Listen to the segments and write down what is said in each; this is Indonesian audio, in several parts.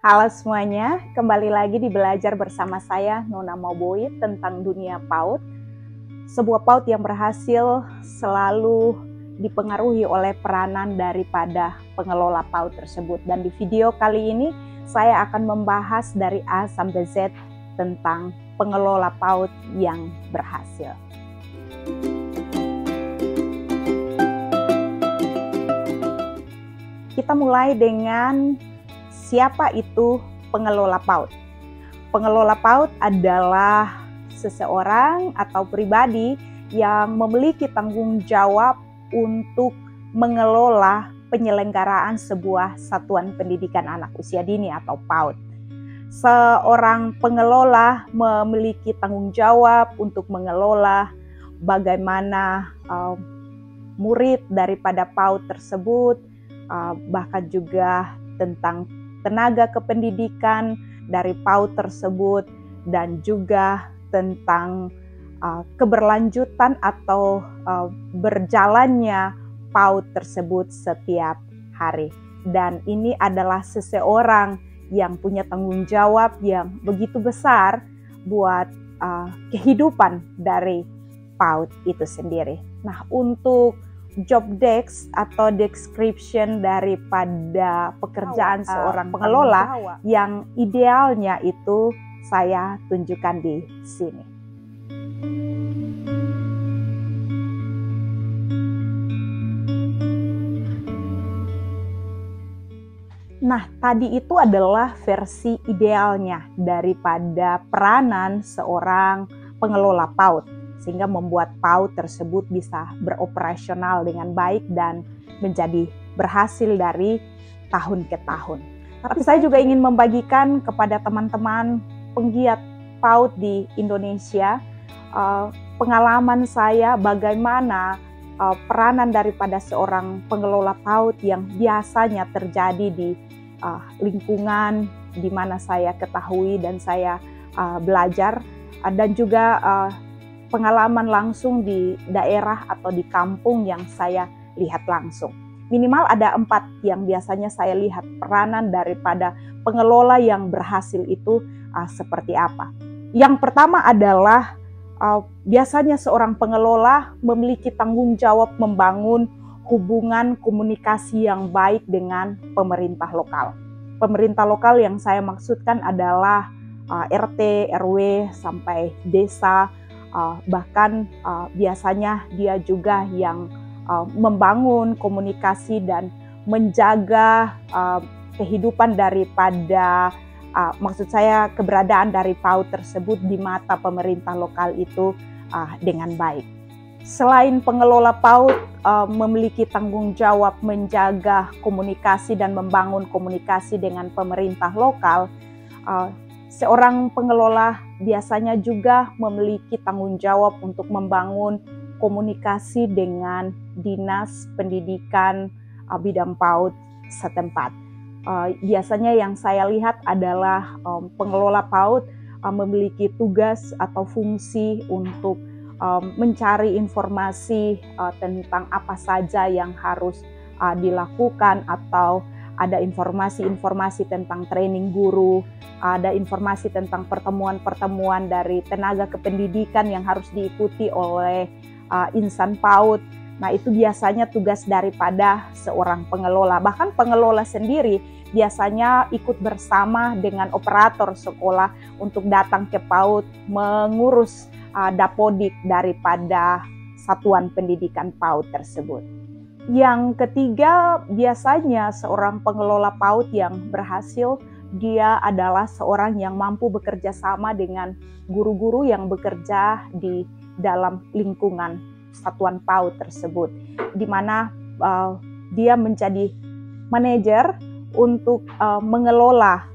Halo semuanya, kembali lagi di Belajar bersama saya Nona Mauboy tentang dunia PAUD. Sebuah PAUD yang berhasil selalu dipengaruhi oleh peranan daripada pengelola PAUD tersebut. Dan di video kali ini saya akan membahas dari A sampai Z tentang pengelola PAUD yang berhasil. Kita mulai dengan siapa itu pengelola PAUD? Pengelola PAUD adalah seseorang atau pribadi yang memiliki tanggung jawab untuk mengelola penyelenggaraan sebuah satuan pendidikan anak usia dini atau PAUD. Seorang pengelola memiliki tanggung jawab untuk mengelola bagaimana murid daripada PAUD tersebut, bahkan juga tentang tenaga kependidikan dari PAUD tersebut, dan juga tentang keberlanjutan atau berjalannya PAUD tersebut setiap hari. Dan ini adalah seseorang yang punya tanggung jawab yang begitu besar buat kehidupan dari PAUD itu sendiri. Nah, untuk job desk atau description daripada pekerjaan seorang pengelola yang idealnya itu saya tunjukkan di sini. Nah, tadi itu adalah versi idealnya daripada peranan seorang pengelola PAUD, sehingga membuat PAUD tersebut bisa beroperasional dengan baik dan menjadi berhasil dari tahun ke tahun. Tapi saya juga ingin membagikan kepada teman-teman penggiat PAUD di Indonesia pengalaman saya bagaimana peranan daripada seorang pengelola PAUD yang biasanya terjadi di lingkungan di mana saya ketahui dan saya belajar, dan juga pengalaman langsung di daerah atau di kampung yang saya lihat langsung. Minimal ada 4 yang biasanya saya lihat peranan daripada pengelola yang berhasil itu seperti apa. Yang pertama adalah biasanya seorang pengelola memiliki tanggung jawab membangun hubungan komunikasi yang baik dengan pemerintah lokal. Pemerintah lokal yang saya maksudkan adalah RT, RW, sampai desa. Bahkan biasanya dia juga yang membangun komunikasi dan menjaga kehidupan daripada maksud saya keberadaan dari PAUD tersebut di mata pemerintah lokal itu dengan baik. Selain pengelola PAUD memiliki tanggung jawab menjaga komunikasi dan membangun komunikasi dengan pemerintah lokal, seorang pengelola biasanya juga memiliki tanggung jawab untuk membangun komunikasi dengan dinas pendidikan bidang PAUD setempat. Biasanya yang saya lihat adalah pengelola PAUD memiliki tugas atau fungsi untuk mencari informasi tentang apa saja yang harus dilakukan, atau ada informasi-informasi tentang training guru, ada informasi tentang pertemuan-pertemuan dari tenaga kependidikan yang harus diikuti oleh insan PAUD. Nah, itu biasanya tugas daripada seorang pengelola. Bahkan pengelola sendiri biasanya ikut bersama dengan operator sekolah untuk datang ke PAUD mengurus dapodik daripada satuan pendidikan PAUD tersebut. Yang ketiga, biasanya seorang pengelola PAUD yang berhasil, dia adalah seorang yang mampu bekerja sama dengan guru-guru yang bekerja di dalam lingkungan satuan PAUD tersebut, di mana dia menjadi manajer untuk mengelola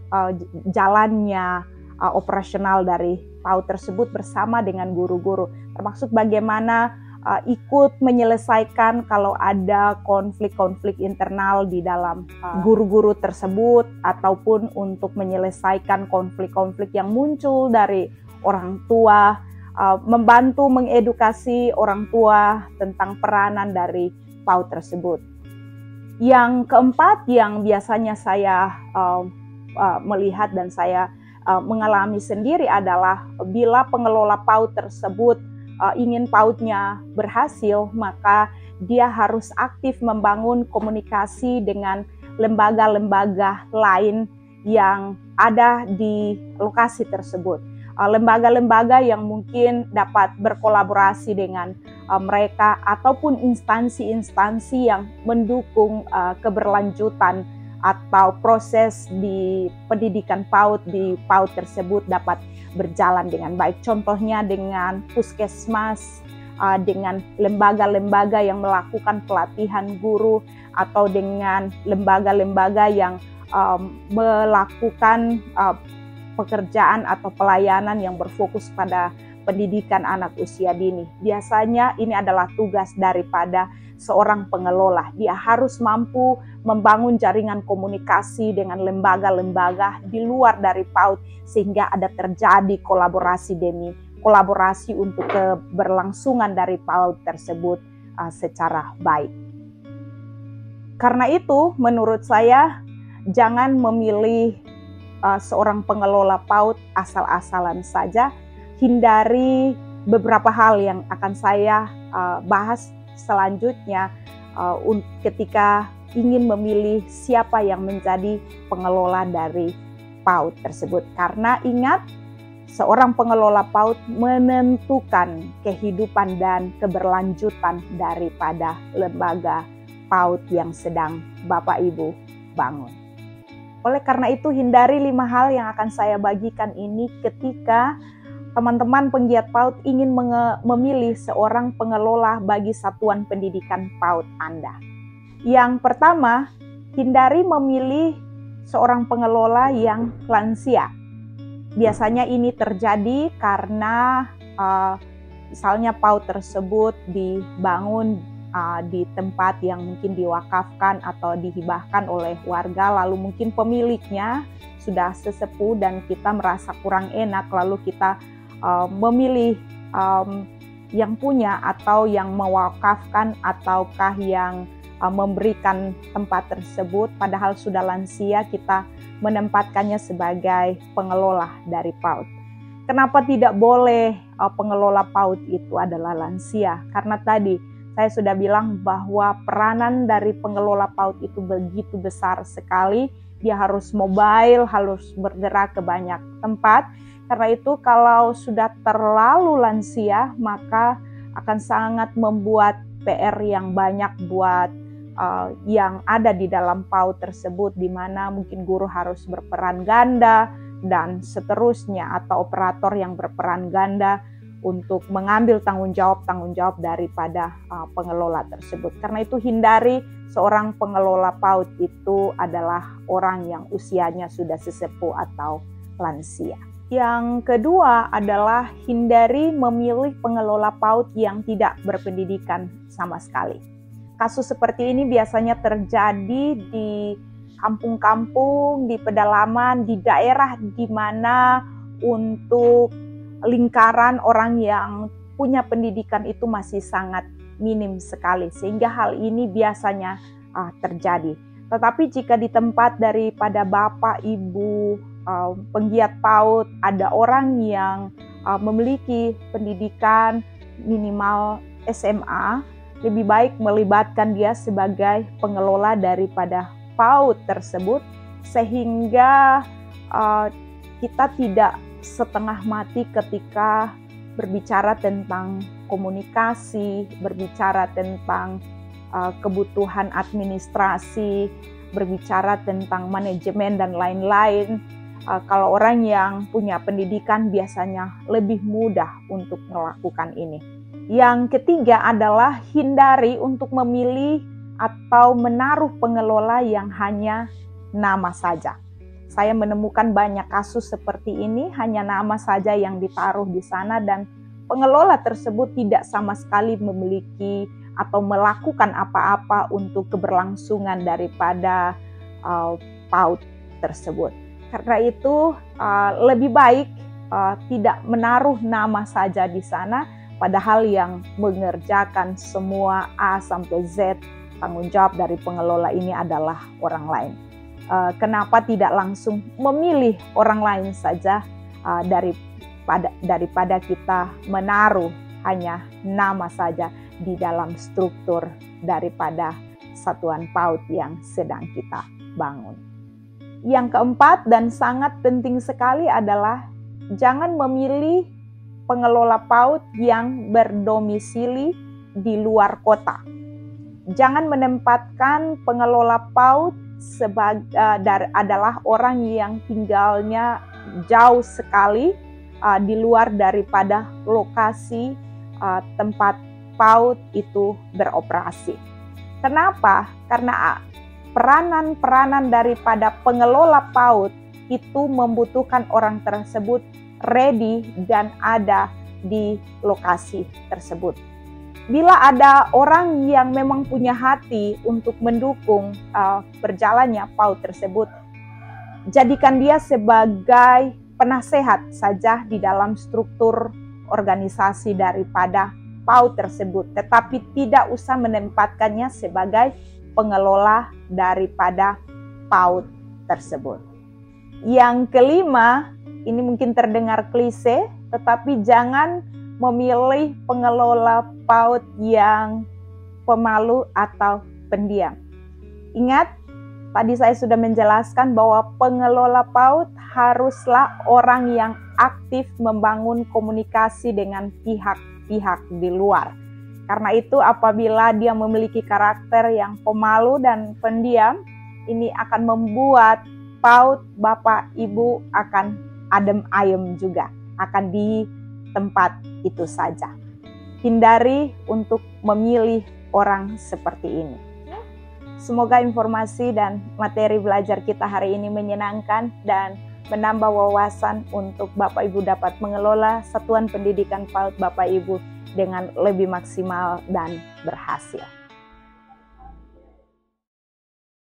jalannya operasional dari PAUD tersebut bersama dengan guru-guru, termasuk bagaimana ikut menyelesaikan kalau ada konflik-konflik internal di dalam guru-guru tersebut, ataupun untuk menyelesaikan konflik-konflik yang muncul dari orang tua, membantu mengedukasi orang tua tentang peranan dari PAUD tersebut. Yang keempat yang biasanya saya melihat dan saya mengalami sendiri adalah bila pengelola PAUD tersebut ingin PAUD-nya berhasil, maka dia harus aktif membangun komunikasi dengan lembaga-lembaga lain yang ada di lokasi tersebut. Lembaga-lembaga yang mungkin dapat berkolaborasi dengan mereka ataupun instansi-instansi yang mendukung keberlanjutan atau proses di pendidikan PAUD di PAUD tersebut dapat berjalan dengan baik. Contohnya dengan puskesmas, dengan lembaga-lembaga yang melakukan pelatihan guru, atau dengan lembaga-lembaga yang melakukan pekerjaan atau pelayanan yang berfokus pada pendidikan anak usia dini. Biasanya ini adalah tugas daripada seorang pengelola. Dia harus mampu membangun jaringan komunikasi dengan lembaga-lembaga di luar dari PAUD sehingga ada terjadi kolaborasi demi kolaborasi untuk keberlangsungan dari PAUD tersebut secara baik. Karena itu, menurut saya jangan memilih seorang pengelola PAUD asal-asalan saja. Hindari beberapa hal yang akan saya bahas selanjutnya ketika ingin memilih siapa yang menjadi pengelola dari PAUD tersebut. Karena ingat, seorang pengelola PAUD menentukan kehidupan dan keberlanjutan daripada lembaga PAUD yang sedang Bapak Ibu bangun. Oleh karena itu, hindari 5 hal yang akan saya bagikan ini ketika teman-teman penggiat PAUD ingin memilih seorang pengelola bagi satuan pendidikan PAUD Anda. Yang pertama, hindari memilih seorang pengelola yang lansia. Biasanya ini terjadi karena misalnya PAUD tersebut dibangun di tempat yang mungkin diwakafkan atau dihibahkan oleh warga, lalu mungkin pemiliknya sudah sesepuh dan kita merasa kurang enak, lalu kita memilih yang punya atau yang mewakafkan ataukah yang memberikan tempat tersebut, padahal sudah lansia, kita menempatkannya sebagai pengelola dari PAUD. Kenapa tidak boleh pengelola PAUD itu adalah lansia? Karena tadi saya sudah bilang bahwa peranan dari pengelola PAUD itu begitu besar sekali. Dia harus mobile, harus bergerak ke banyak tempat. Karena itu kalau sudah terlalu lansia, maka akan sangat membuat PR yang banyak buat yang ada di dalam PAUD tersebut, di mana mungkin guru harus berperan ganda dan seterusnya, atau operator yang berperan ganda untuk mengambil tanggung jawab daripada pengelola tersebut. Karena itu hindari seorang pengelola PAUD itu adalah orang yang usianya sudah sesepuh atau lansia. Yang kedua adalah hindari memilih pengelola PAUD yang tidak berpendidikan sama sekali. Kasus seperti ini biasanya terjadi di kampung-kampung, di pedalaman, di daerah di mana untuk lingkaran orang yang punya pendidikan itu masih sangat minim sekali, sehingga hal ini biasanya terjadi. Tetapi jika di tempat daripada Bapak, Ibu, penggiat PAUD, ada orang yang memiliki pendidikan minimal SMA, lebih baik melibatkan dia sebagai pengelola daripada PAUD tersebut, sehingga kita tidak setengah mati ketika berbicara tentang komunikasi, berbicara tentang kebutuhan administrasi, berbicara tentang manajemen dan lain-lain. Kalau orang yang punya pendidikan biasanya lebih mudah untuk melakukan ini. Yang ketiga adalah hindari untuk memilih atau menaruh pengelola yang hanya nama saja. Saya menemukan banyak kasus seperti ini, hanya nama saja yang ditaruh di sana dan pengelola tersebut tidak sama sekali memiliki atau melakukan apa-apa untuk keberlangsungan daripada PAUD tersebut. Karena itu lebih baik tidak menaruh nama saja di sana, padahal yang mengerjakan semua A sampai Z tanggung jawab dari pengelola ini adalah orang lain. kenapa tidak langsung memilih orang lain saja daripada kita menaruh hanya nama saja di dalam struktur daripada satuan PAUD yang sedang kita bangun. Yang keempat dan sangat penting sekali adalah jangan memilih pengelola PAUD yang berdomisili di luar kota. Jangan menempatkan pengelola PAUD adalah orang yang tinggalnya jauh sekali di luar daripada lokasi tempat PAUD itu beroperasi. Kenapa? Karena peranan-peranan daripada pengelola PAUD itu membutuhkan orang tersebut ready dan ada di lokasi tersebut. Bila ada orang yang memang punya hati untuk mendukung berjalannya PAUD tersebut, jadikan dia sebagai penasehat saja di dalam struktur organisasi daripada PAUD tersebut, tetapi tidak usah menempatkannya sebagai pengelola daripada PAUD tersebut. Yang kelima, ini mungkin terdengar klise, tetapi jangan memilih pengelola PAUD yang pemalu atau pendiam. Ingat, tadi saya sudah menjelaskan bahwa pengelola PAUD haruslah orang yang aktif membangun komunikasi dengan pihak-pihak di luar. Karena itu apabila dia memiliki karakter yang pemalu dan pendiam, ini akan membuat PAUD Bapak Ibu akan adem ayem juga, akan di tempat itu saja. Hindari untuk memilih orang seperti ini. Semoga informasi dan materi belajar kita hari ini menyenangkan dan menambah wawasan untuk Bapak Ibu dapat mengelola satuan pendidikan PAUD Bapak Ibu dengan lebih maksimal dan berhasil.